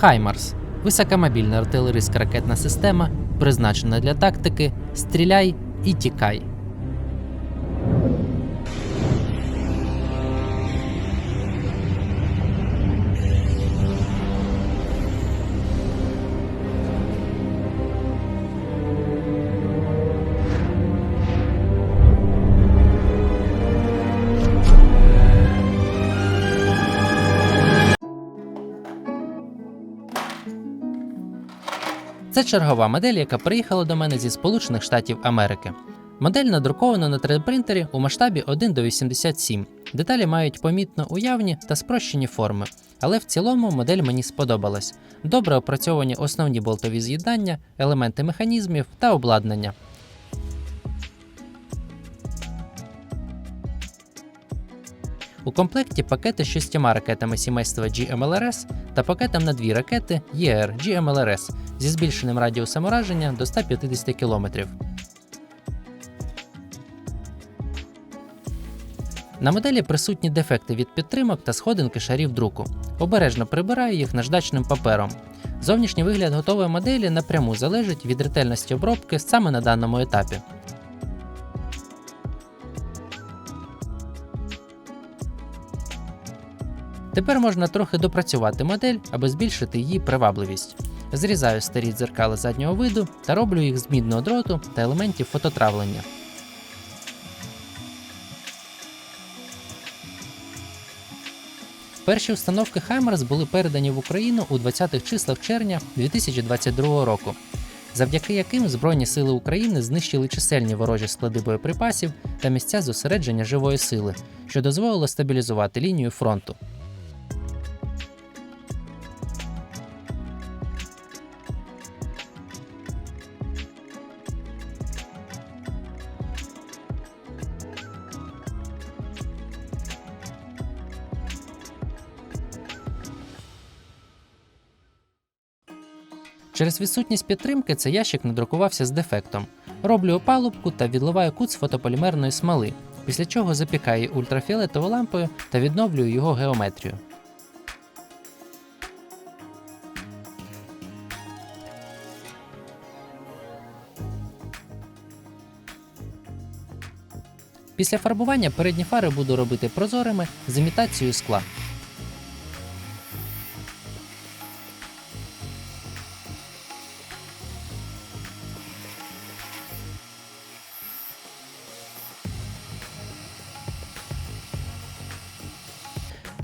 HIMARS – високомобільна артилерійська ракетна система, призначена для тактики «стріляй і тікай». Це чергова модель, яка приїхала до мене зі Сполучених Штатів Америки. Модель надрукована на 3D-принтері у масштабі 1:87. Деталі мають помітно уявні та спрощені форми, але в цілому модель мені сподобалась. Добре опрацьовані основні болтові з'єднання, елементи механізмів та обладнання. У комплекті пакети з 6 ракетами сімейства GMLRS та пакетом на 2 ракети GMLRS зі збільшеним радіусом ураження до 150 км. На моделі присутні дефекти від підтримок та сходинки шарів друку. Обережно прибираю їх наждачним папером. Зовнішній вигляд готової моделі напряму залежить від ретельності обробки саме на даному етапі. Тепер можна трохи допрацювати модель, аби збільшити її привабливість. Зрізаю старі дзеркала заднього виду та роблю їх з мідного дроту та елементів фототравлення. Перші установки HIMARS були передані в Україну у 20-х числах червня 2022 року, завдяки яким Збройні сили України знищили чисельні ворожі склади боєприпасів та місця зосередження живої сили, що дозволило стабілізувати лінію фронту. Через відсутність підтримки цей ящик надрукувався з дефектом. Роблю опалубку та відливаю кут з фотополімерної смоли, після чого запікаю ультрафіолетовою лампою та відновлюю його геометрію. Після фарбування передні фари буду робити прозорими з імітацією скла.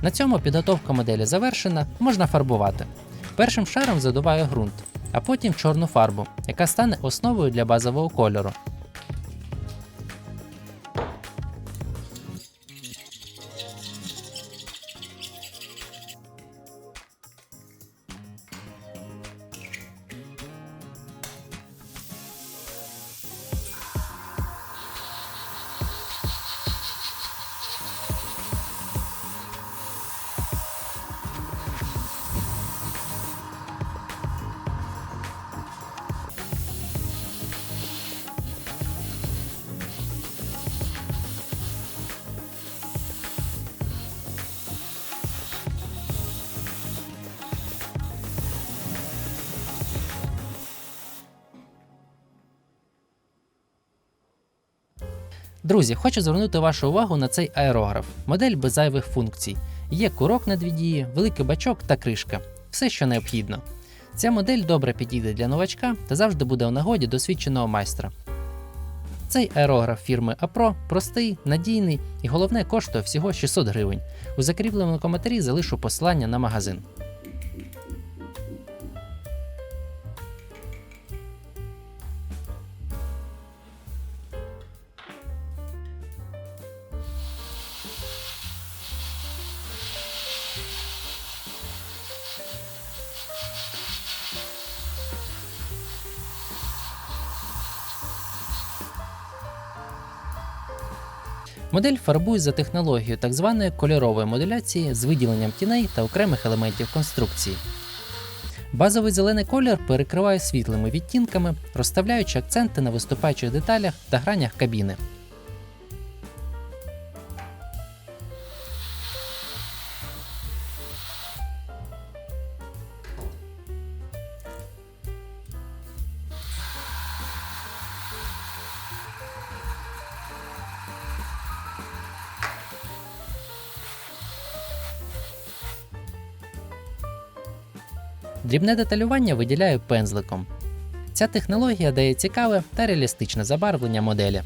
На цьому підготовка моделі завершена, можна фарбувати. Першим шаром задуваю ґрунт, а потім чорну фарбу, яка стане основою для базового кольору. Друзі, хочу звернути вашу увагу на цей аерограф. Модель без зайвих функцій. Є курок на 2 дії, великий бачок та кришка. Все, що необхідно. Ця модель добре підійде для новачка та завжди буде у нагоді досвідченого майстра. Цей аерограф фірми APRO простий, надійний і головне коштує всього 600 гривень. У закріпленому коментарі залишу посилання на магазин. Модель фарбують за технологією так званої кольорової модуляції з виділенням тіней та окремих елементів конструкції. Базовий зелений колір перекриваю світлими відтінками, розставляючи акценти на виступаючих деталях та гранях кабіни. Дрібне деталювання виділяю пензликом. Ця технологія дає цікаве та реалістичне забарвлення моделі.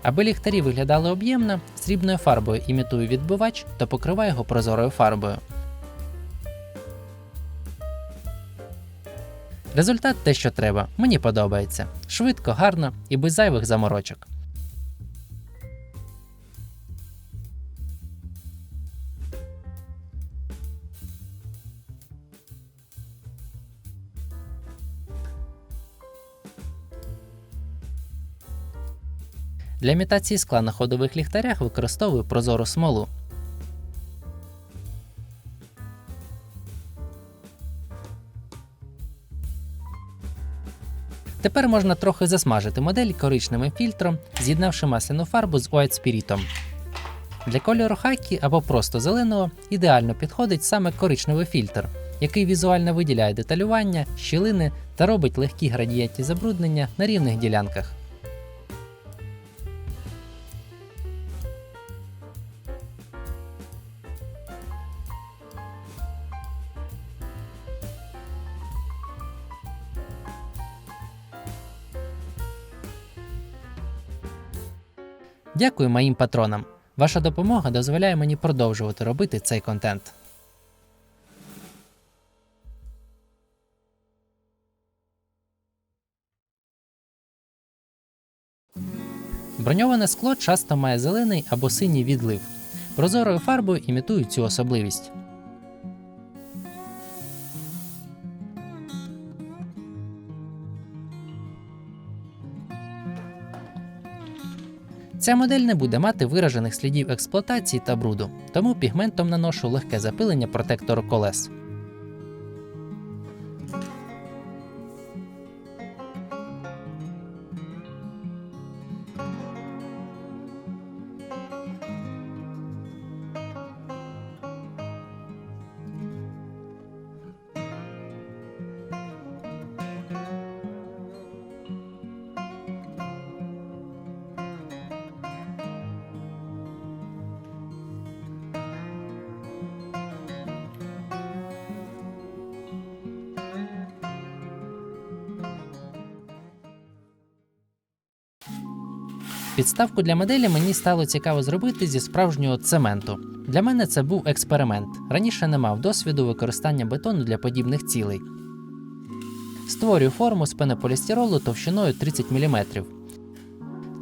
Аби ліхтарі виглядали об'ємно, срібною фарбою імітую відбивач та покриваю його прозорою фарбою. Результат те, що треба, мені подобається. Швидко, гарно і без зайвих заморочок. Для імітації скла на ходових ліхтарях використовую прозору смолу. Тепер можна трохи засмажити модель коричневим фільтром, з'єднавши масляну фарбу з White Spirit. Для кольору хакі або просто зеленого ідеально підходить саме коричневий фільтр, який візуально виділяє деталювання, щілини та робить легкі градієнтні забруднення на рівних ділянках. Дякую моїм патронам. Ваша допомога дозволяє мені продовжувати робити цей контент. Броньоване скло часто має зелений або синій відлив. Прозорою фарбою імітую цю особливість. Ця модель не буде мати виражених слідів експлуатації та бруду, тому пігментом наношу легке запилення протектору колес. Підставку для моделі мені стало цікаво зробити зі справжнього цементу. Для мене це був експеримент. Раніше не мав досвіду використання бетону для подібних цілей. Створюю форму з пенополістиролу товщиною 30 мм.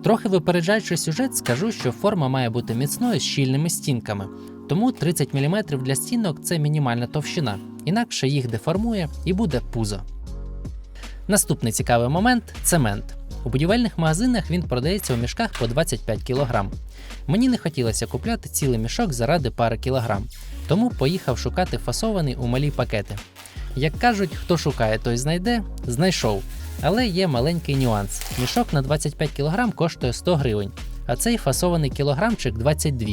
Трохи випереджаючи сюжет, скажу, що форма має бути міцною з щільними стінками. Тому 30 мм для стінок – це мінімальна товщина, інакше їх деформує і буде пузо. Наступний цікавий момент – цемент. У будівельних магазинах він продається у мішках по 25 кг. Мені не хотілося купляти цілий мішок заради пари кілограм, тому поїхав шукати фасований у малі пакети. Як кажуть, хто шукає, той знайде, знайшов. Але є маленький нюанс. Мішок на 25 кг коштує 100 гривень, а цей фасований кілограмчик 22.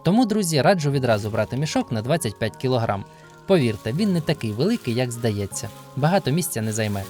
Тому, друзі, раджу відразу брати мішок на 25 кг. Повірте, він не такий великий, як здається. Багато місця не займе.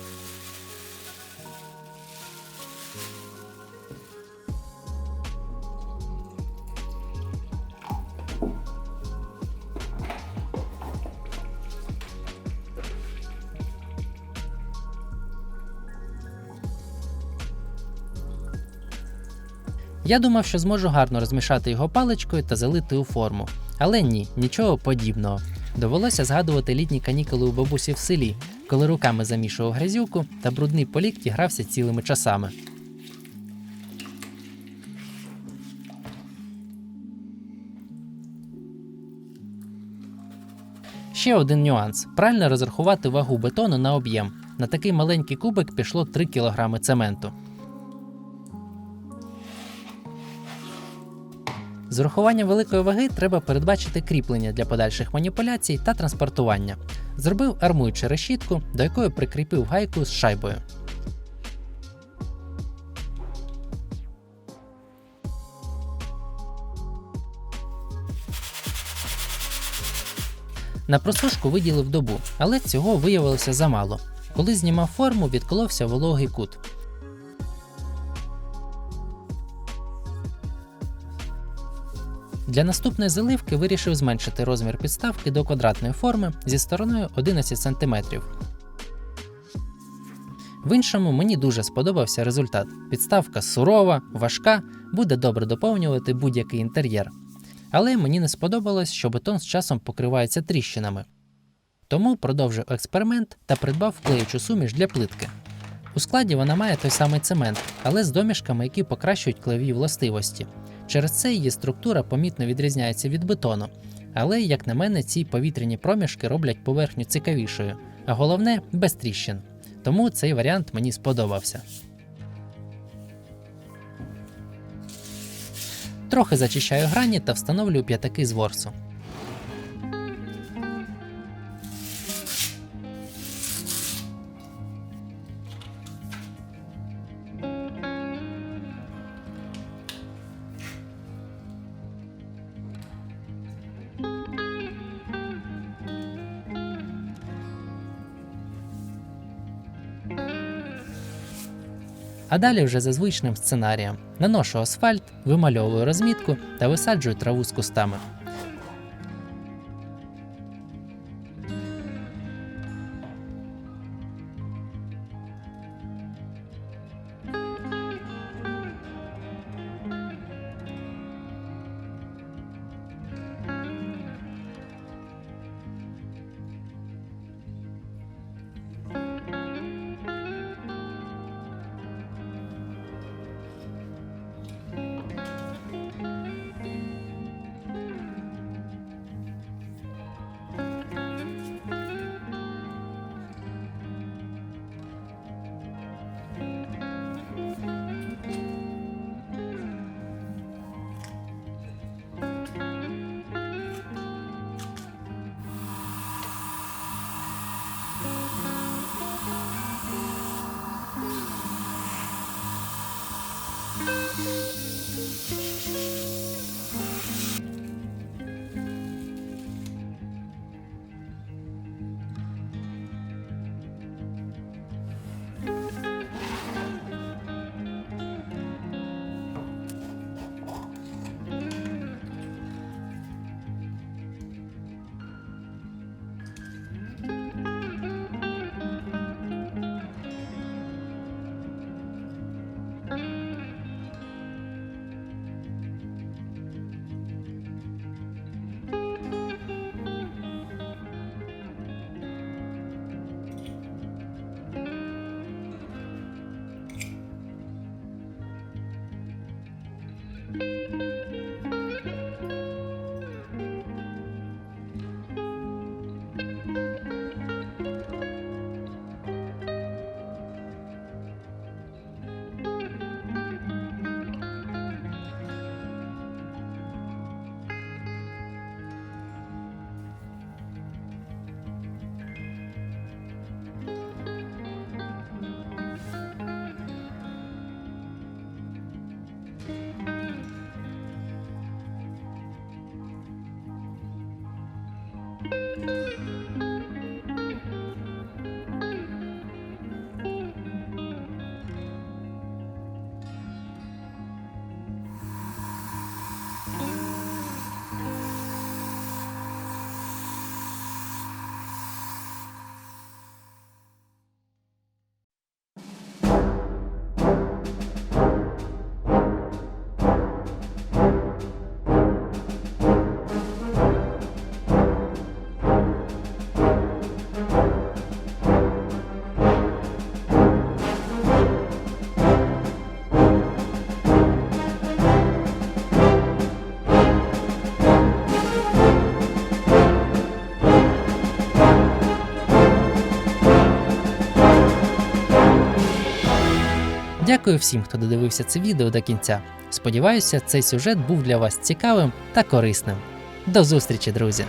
Я думав, що зможу гарно розмішати його паличкою та залити у форму. Але ні, нічого подібного. Довелося згадувати літні канікули у бабусі в селі, коли руками замішував грязюку та брудний по лікті грався цілими часами. Ще один нюанс – правильно розрахувати вагу бетону на об'єм. На такий маленький кубик пішло 3 кг цементу. З урахуванням великої ваги треба передбачити кріплення для подальших маніпуляцій та транспортування. Зробив армуючу решітку, до якої прикріпив гайку з шайбою. На просушку виділив добу, але цього виявилося замало. Коли знімав форму, відколовся вологий кут. Для наступної заливки вирішив зменшити розмір підставки до квадратної форми зі стороною 11 см. В іншому мені дуже сподобався результат. Підставка сурова, важка, буде добре доповнювати будь-який інтер'єр. Але мені не сподобалось, що бетон з часом покривається тріщинами. Тому продовжив експеримент та придбав клеючу суміш для плитки. У складі вона має той самий цемент, але з домішками, які покращують клеєві властивості. Через це її структура помітно відрізняється від бетону. Але, як на мене, ці повітряні проміжки роблять поверхню цікавішою, а головне – без тріщин. Тому цей варіант мені сподобався. Трохи зачищаю грані та встановлюю п'ятаки з ворсу. А далі вже за звичним сценарієм. Наношу асфальт, вимальовую розмітку та висаджую траву з кустами. Дякую всім, хто додивився це відео до кінця. Сподіваюся, цей сюжет був для вас цікавим та корисним. До зустрічі, друзі!